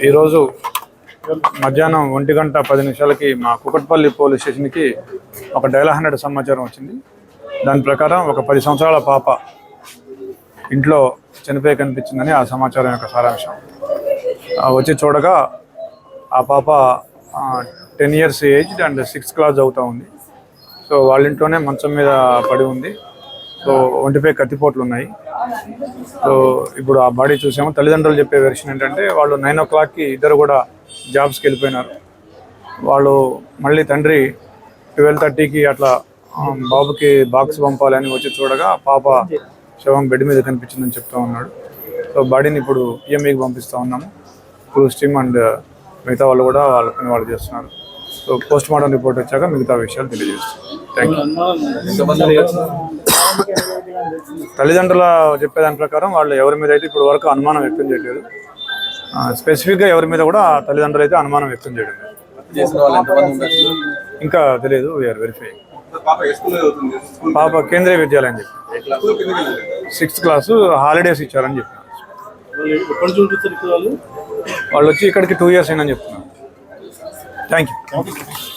ఈరోజు మధ్యాహ్నం 1:10 మా కుకట్పల్లి పోలీస్ స్టేషన్కి ఒక డైల్ 100 సమాచారం వచ్చింది. దాని ప్రకారం ఒక 10 సంవత్సరాల పాప ఇంట్లో చనిపోయి కనిపించిందని ఆ సమాచారం యొక్క సారాంశం. వచ్చి చూడగా ఆ పాప 10 years age and 6th class చదువుతూ ఉంది. సో వాళ్ళ ఇంట్లోనే మంచం మీద పడి ఉంది. సో ఒంటిపై కత్తిపోట్లు ఉన్నాయి. సో ఇప్పుడు ఆ బాడీ చూసాము. తల్లిదండ్రులు చెప్పే వెర్షన్ ఏంటంటే వాళ్ళు 9 o'clockకి ఇద్దరు కూడా జాబ్స్కి వెళ్ళిపోయినారు. వాళ్ళు మళ్ళీ తండ్రి 12:30కి అట్లా బాబుకి బాక్స్ పంపాలని వచ్చి చూడగా పాప శవం బెడ్ మీద కనిపించిందని చెప్తూ ఉన్నాడు. సో బాడీని ఇప్పుడు పిఎంఈకి పంపిస్తూ ఉన్నాము. క్రూజ్ టీమ్ అండ్ మిగతా వాళ్ళు కూడా వాళ్ళ పని వాళ్ళు చేస్తున్నారు. సో పోస్ట్ మార్టం రిపోర్ట్ వచ్చాక మిగతా విషయాలు తెలియజేస్తాం. Thank you. తల్లిదండ్రుల చెప్పేదాని ప్రకారం వాళ్ళు ఎవరి మీద అయితే ఇప్పుడు వరకు అనుమానం వ్యక్తం చేయలేదు. స్పెసిఫిక్గా ఎవరి మీద కూడా తల్లిదండ్రులు అయితే అనుమానం వ్యక్తం చేయడం ఇంకా తెలియదు. We are verify. పాప కేంద్రీయ విద్యాలయం చెప్పి 6th క్లాస్ హాలిడేస్ ఇచ్చారని చెప్పినారు. వాళ్ళు వచ్చి ఇక్కడికి 2 years అయిందని చెప్తున్నారు. Thank you.